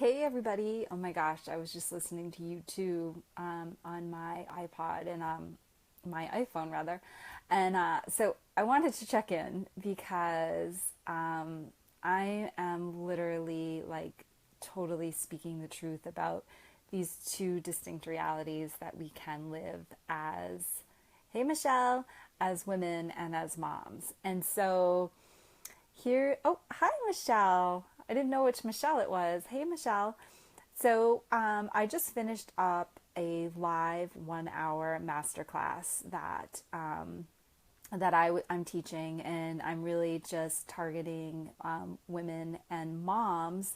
Hey everybody! Oh my gosh, I was just listening to you too on my iPod and my iPhone rather, and so I wanted to check in because I am literally like totally speaking the truth about these two distinct realities that we can live as, hey Michelle, as women and as moms, and so here, oh, hi, Michelle. I didn't know which Michelle it was. Hey, Michelle. So, I just finished up a live 1 hour masterclass that I'm teaching, and I'm really just targeting women and moms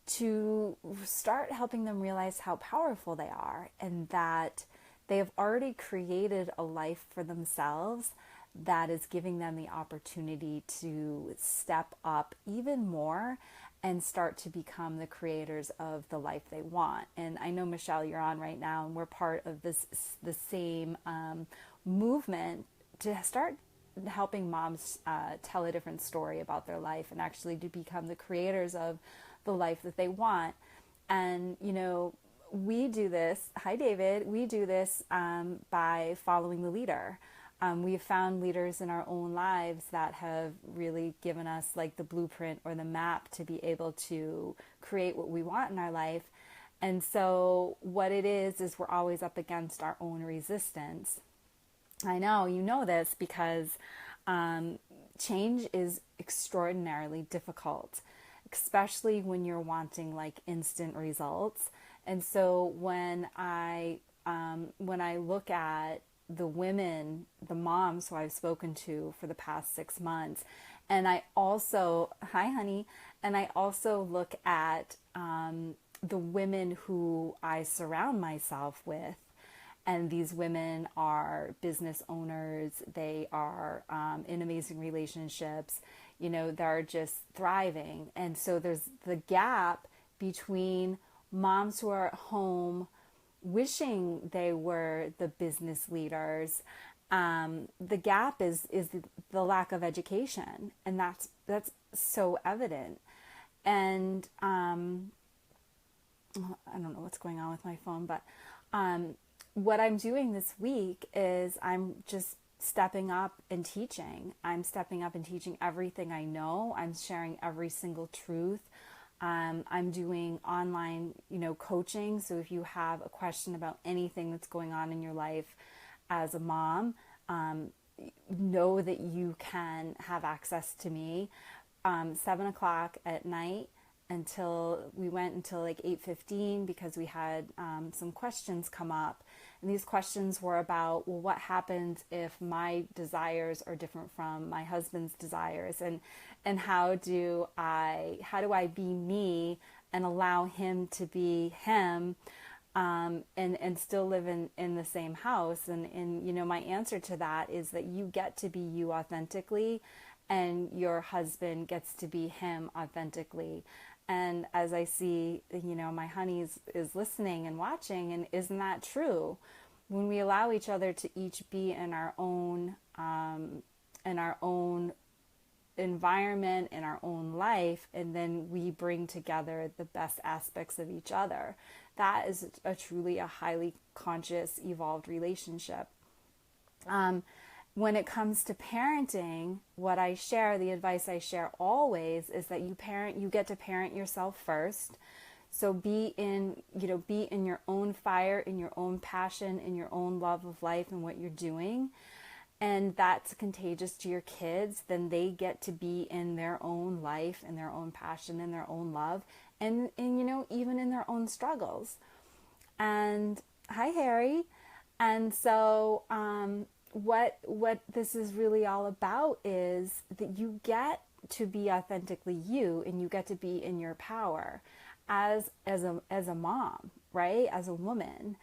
to start helping them realize how powerful they are and that they have already created a life for themselves that is giving them the opportunity to step up even more and start to become the creators of the life they want. And I know, Michelle, you're on right now, and we're part of the same movement to start helping moms tell a different story about their life and actually to become the creators of the life that they want. And, we do this, hi David, we do this by following the leader. We've found leaders in our own lives that have really given us like the blueprint or the map to be able to create what we want in our life. And so what it is we're always up against our own resistance. I know you know this because change is extraordinarily difficult, especially when you're wanting like instant results. And so when I look at the women, the moms who I've spoken to for the past 6 months, and I also, hi honey, and I also look at the women who I surround myself with. And these women are business owners. They are in amazing relationships. They're just thriving. And so there's the gap between moms who are at home wishing they were the business leaders. The gap is the lack of education, and that's so evident. And I don't know what's going on with my phone, but what I'm doing this week is I'm just stepping up and teaching. I'm stepping up and teaching everything I know. I'm sharing every single truth. I'm doing online, coaching. So if you have a question about anything that's going on in your life as a mom, know that you can have access to me. 7 o'clock at night until like 8:15 because we had some questions come up. And these questions were about, well, what happens if my desires are different from my husband's desires, and how do I be me and allow him to be him, and still live in the same house. And my answer to that is that you get to be you authentically, and your husband gets to be him authentically. And as I see, my honey is listening and watching, and isn't that true? When we allow each other to each be in our own environment, in our own life, and then we bring together the best aspects of each other, that is truly a highly conscious, evolved relationship. When it comes to parenting, the advice I share always is that you get to parent yourself first. So be in your own fire, in your own passion, in your own love of life and what you're doing. And that's contagious to your kids. Then they get to be in their own life, in their own passion, in their own love, and even in their own struggles. And hi, Harry. And so, what this is really all about is that you get to be authentically you, and you get to be in your power as a mom, right? As a woman.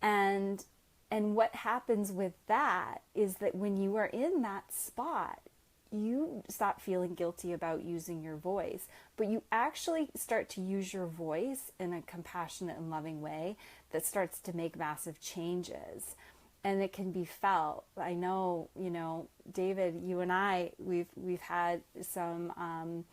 And what happens with that is that when you are in that spot, you stop feeling guilty about using your voice, but you actually start to use your voice in a compassionate and loving way that starts to make massive changes. And it can be felt. I know, David, you and I, we've had some,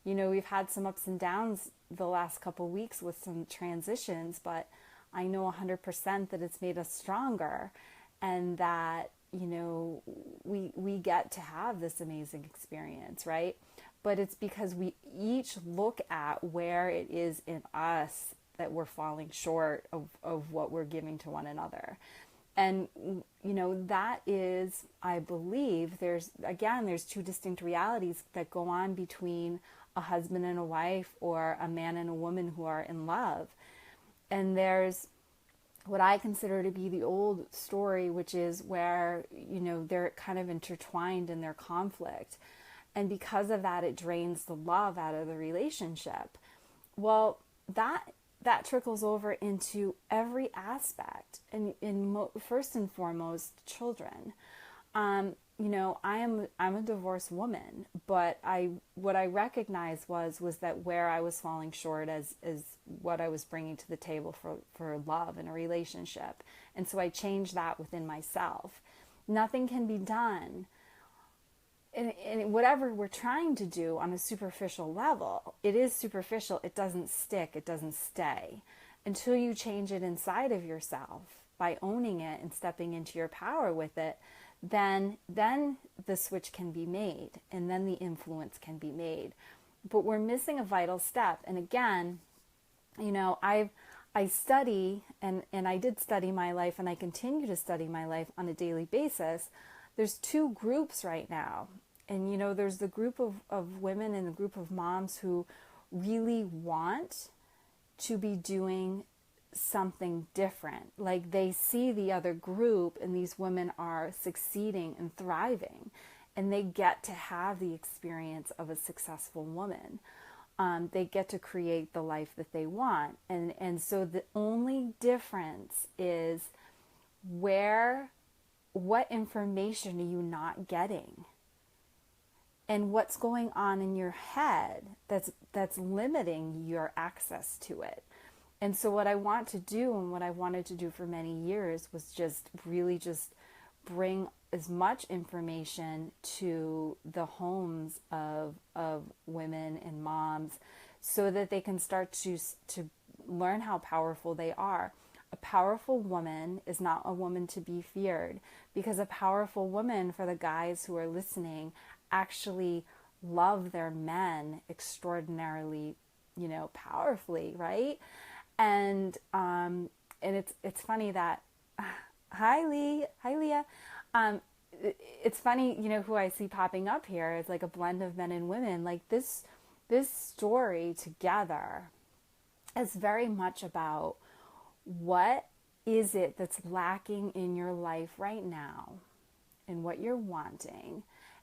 we've had some ups and downs the last couple weeks with some transitions, but I know 100% that it's made us stronger, and that, we get to have this amazing experience, right? But it's because we each look at where it is in us that we're falling short of what we're giving to one another. And, that is, I believe, there's two distinct realities that go on between a husband and a wife, or a man and a woman who are in love. And there's what I consider to be the old story, which is where, they're kind of intertwined in their conflict. And because of that, it drains the love out of the relationship. Well, that trickles over into every aspect, and first and foremost, children. I'm a divorced woman, but what I recognized was that where I was falling short is what I was bringing to the table for love in a relationship. And so I changed that within myself. Nothing can be done. And whatever we're trying to do on a superficial level, it is superficial. It doesn't stick. It doesn't stay until you change it inside of yourself by owning it and stepping into your power with it. Then the switch can be made, and then the influence can be made. But we're missing a vital step. And again, I study, and I did study my life, and I continue to study my life on a daily basis. There's two groups right now. And, there's the group of women and the group of moms who really want to be doing something different. Like, they see the other group and these women are succeeding and thriving, and they get to have the experience of a successful woman. They get to create the life that they want. And so the only difference is what information are you not getting? And what's going on in your head that's limiting your access to it. And so what I want to do, and what I wanted to do for many years, was just bring as much information to the homes of women and moms, so that they can start to learn how powerful they are. A powerful woman is not a woman to be feared, because a powerful woman, for the guys who are listening, actually love their men extraordinarily, powerfully, right? And it's funny that hi Leah. It's funny, who I see popping up here is like a blend of men and women. Like this story together is very much about what is it that's lacking in your life right now, and what you're wanting,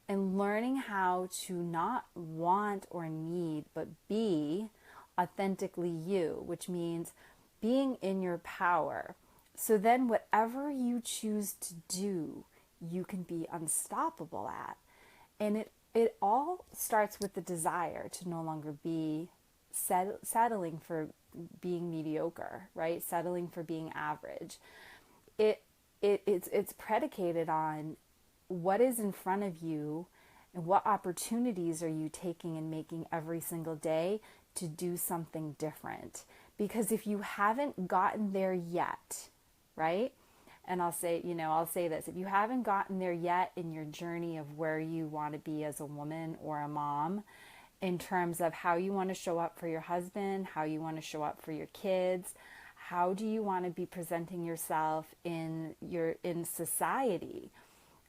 and learning how to not want or need, but be authentically you, which means being in your power. So then whatever you choose to do, you can be unstoppable at. And it all starts with the desire to no longer be settling for being mediocre, right? Settling for being average. It's predicated on what is in front of you, and what opportunities are you taking and making every single day to do something different. Because if you haven't gotten there yet, right? And I'll say this, if you haven't gotten there yet in your journey of where you want to be as a woman or a mom, in terms of how you want to show up for your husband, how you want to show up for your kids, how do you want to be presenting yourself in society,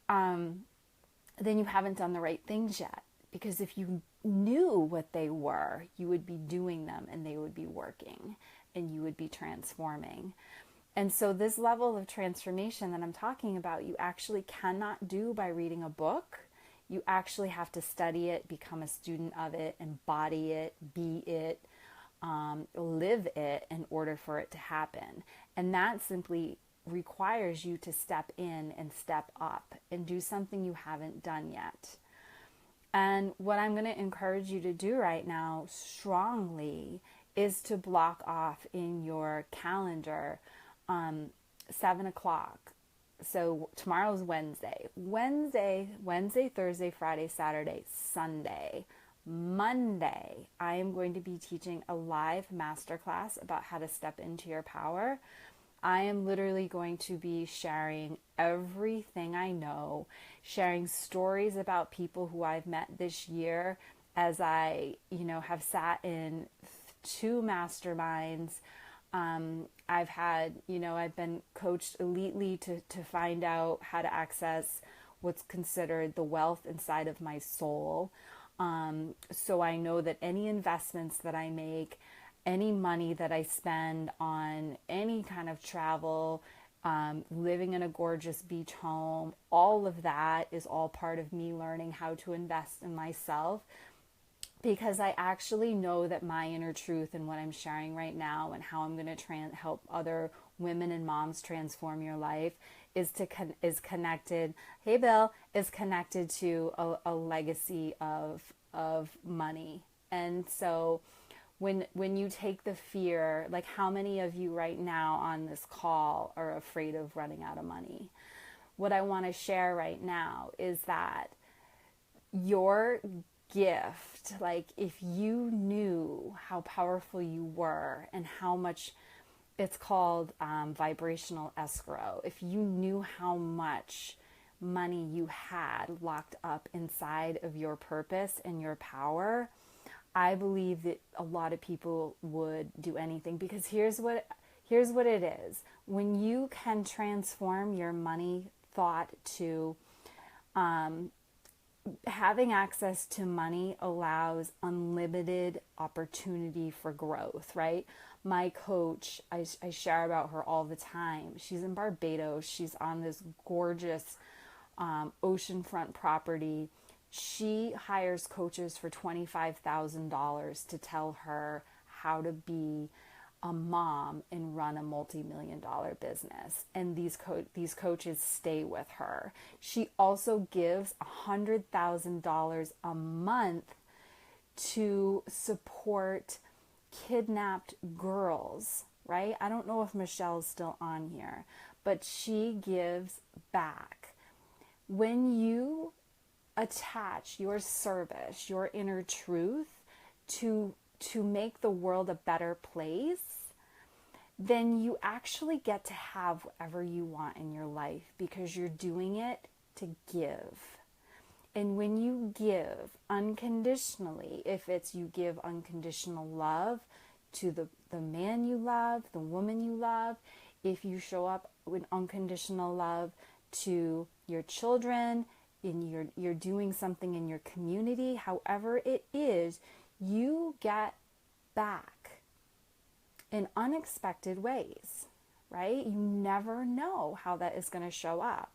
then you haven't done the right things yet. Because if you knew what they were, you would be doing them, and they would be working, and you would be transforming. And so this level of transformation that I'm talking about, you actually cannot do by reading a book. You actually have to study it, become a student of it, embody it, be it, live it in order for it to happen. And that simply requires you to step in and step up and do something you haven't done yet. And what I'm going to encourage you to do right now strongly is to block off in your calendar 7 o'clock. So tomorrow's Wednesday, Thursday, Friday, Saturday, Sunday, Monday, I am going to be teaching a live masterclass about how to step into your power. I am literally going to be sharing everything I know, sharing stories about people who I've met this year as I, have sat in 2 masterminds. I've been coached elitely to find out how to access what's considered the wealth inside of my soul. So I know that any investments that I make, any money that I spend on any kind of travel, living in a gorgeous beach home, all of that is all part of me learning how to invest in myself, because I actually know that my inner truth and what I'm sharing right now and how I'm going to help other women and moms transform your life is connected. Hey, Bill, is connected to a legacy of money. And so when you take the fear, like how many of you right now on this call are afraid of running out of money? What I want to share right now is that your gift, like if you knew how powerful you were and how much, it's called vibrational escrow, if you knew how much money you had locked up inside of your purpose and your power, I believe that a lot of people would do anything. Because here's what it is. When you can transform your money thought to having access to money allows unlimited opportunity for growth, right? My coach, I share about her all the time. She's in Barbados. She's on this gorgeous oceanfront property. She hires coaches for $25,000 to tell her how to be a mom and run a multi-million-dollar business. And these coaches stay with her. She also gives $100,000 a month to support kidnapped girls, right? I don't know if Michelle's still on here, but she gives back. When you attach your service, your inner truth to make the world a better place, then you actually get to have whatever you want in your life, because you're doing it to give. And when you give unconditionally, if it's you give unconditional love to the man you love, the woman you love, if you show up with unconditional love to your children, you're doing something in your community, however it is, you get back in unexpected ways, right? You never know how that is going to show up.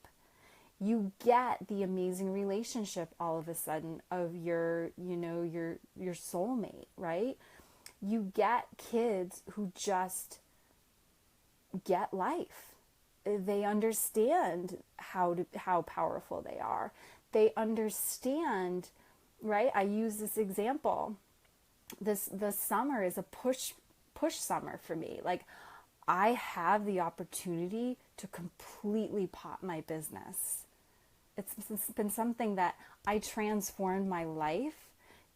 You get the amazing relationship all of a sudden of your soulmate, right? You get kids who just get life. They understand how powerful they are. They understand, right? I use this example. This summer is a push summer for me. Like, I have the opportunity to completely pop my business. It's been something that I transformed my life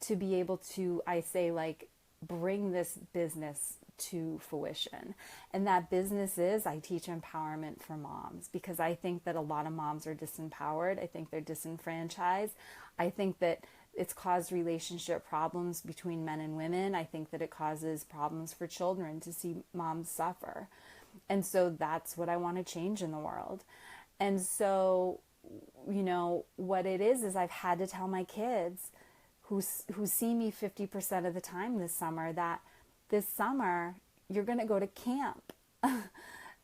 to be able to, I say, like, bring this business to fruition. And that business is, I teach empowerment for moms, because I think that a lot of moms are disempowered. I think they're disenfranchised. I think that it's caused relationship problems between men and women. I think that it causes problems for children to see moms suffer. And so that's what I want to change in the world. And so, what it is I've had to tell my kids who see me 50% of the time this summer, that this summer you're going to go to camp.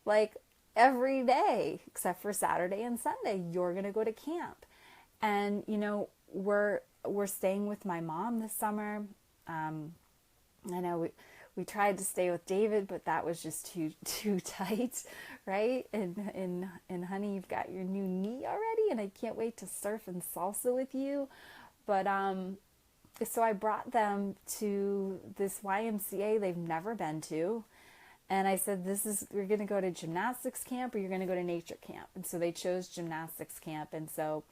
Like, every day except for Saturday and Sunday, you're going to go to camp. And we're staying with my mom this summer. I know we tried to stay with David, but that was just too tight, right? And honey, you've got your new knee already, and I can't wait to surf and salsa with you. But so I brought them to this YMCA they've never been to. And I said, we're going to go to gymnastics camp, or you're going to go to nature camp. And so they chose gymnastics camp. And so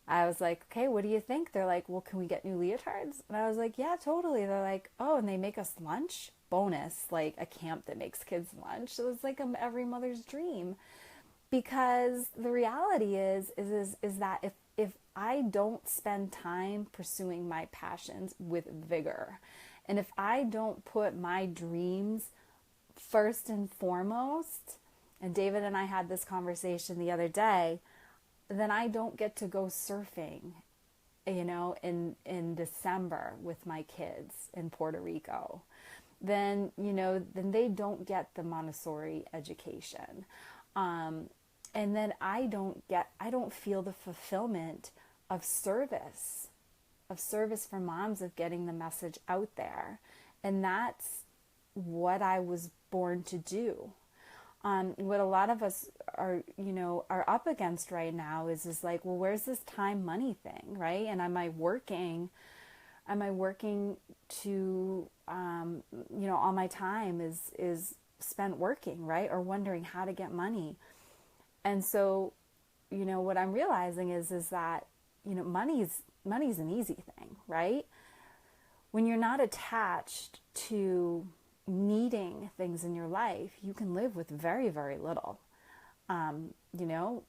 I was like, okay, what do you think? They're like, well, can we get new leotards? And I was like, yeah, totally. They're like, oh, and they make us lunch? Bonus, like a camp that makes kids lunch. So it's like every mother's dream. Because the reality is that if I don't spend time pursuing my passions with vigor, and if I don't put my dreams first and foremost, and David and I had this conversation the other day, then I don't get to go surfing, in December with my kids in Puerto Rico. Then they don't get the Montessori education. And then I don't feel the fulfillment of service for moms, of getting the message out there. And that's what I was born to do. What a lot of us are up against right now is like, well, where's this time money thing, right? And am I working to, all my time is spent working, right? Or wondering how to get money. And so, what I'm realizing is that, money's an easy thing, right? When you're not attached to needing things in your life, you can live with very, very little. You know,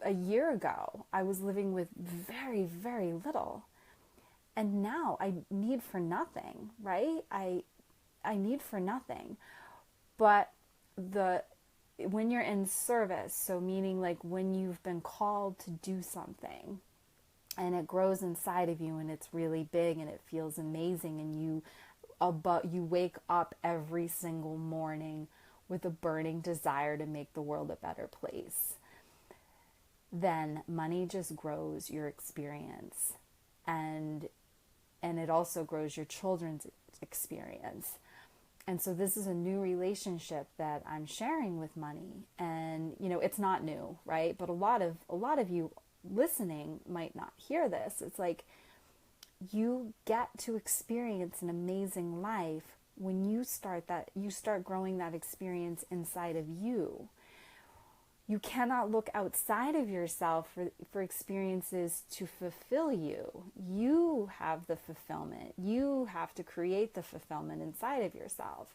a year ago, I was living with very, very little. And now I need for nothing, right? I need for nothing. But when you're in service, so meaning like when you've been called to do something and it grows inside of you and it's really big and it feels amazing, and you wake up every single morning with a burning desire to make the world a better place, then money just grows your experience, and it also grows your children's experience. And so this is a new relationship that I'm sharing with money. And, it's not new, right? But a lot of you listening might not hear this. It's like, you get to experience an amazing life when you start growing that experience inside of you. You cannot look outside of yourself for experiences to fulfill you. You have the fulfillment. You have to create the fulfillment inside of yourself.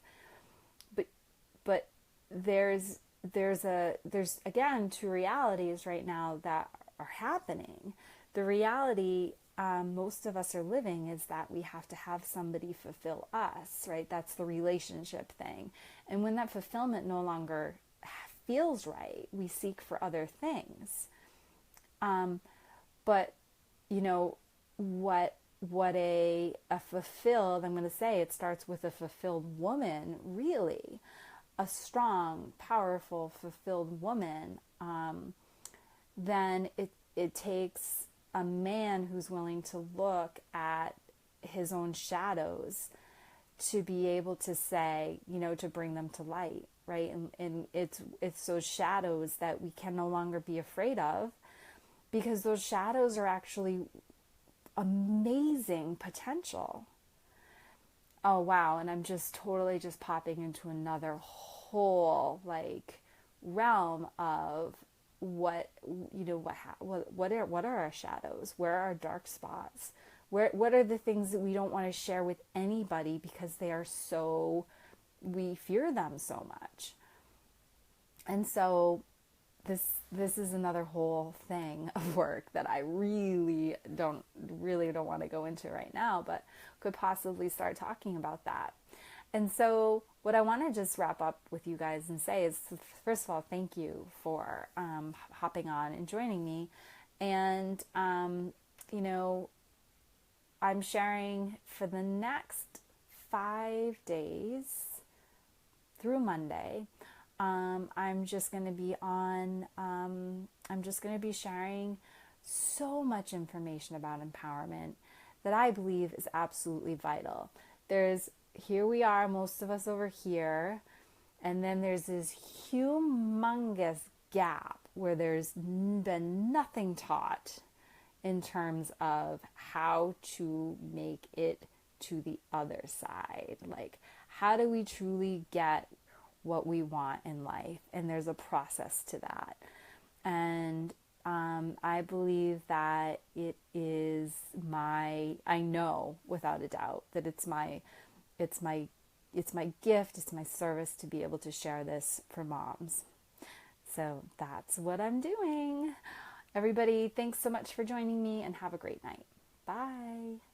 But there's again two realities right now that are happening. The reality most of us are living is that we have to have somebody fulfill us, right? That's the relationship thing. And when that fulfillment no longer feels right, we seek for other things. But what a fulfilled, I'm going to say it starts with a fulfilled woman, really a strong, powerful, fulfilled woman. Then it takes a man who's willing to look at his own shadows to be able to say, to bring them to light, right? And it's those shadows that we can no longer be afraid of, because those shadows are actually amazing potential. Oh, wow. And I'm just totally just popping into another whole realm of what are our shadows? Where are our dark spots? What are the things that we don't want to share with anybody because we fear them so much? And so this is another whole thing of work that I really don't want to go into right now, but could possibly start talking about that. And so what I want to just wrap up with you guys and say is, first of all, thank you for hopping on and joining me. And, I'm sharing for the next 5 days through Monday. I'm just going to be sharing so much information about empowerment that I believe is absolutely vital. Here we are, most of us over here, and then there's this humongous gap where there's been nothing taught in terms of how to make it to the other side. Like, how do we truly get what we want in life? And there's a process to that. And I believe that I know without a doubt that it's my, it's my gift, it's my service to be able to share this for moms. So that's what I'm doing. Everybody, thanks so much for joining me and have a great night. Bye.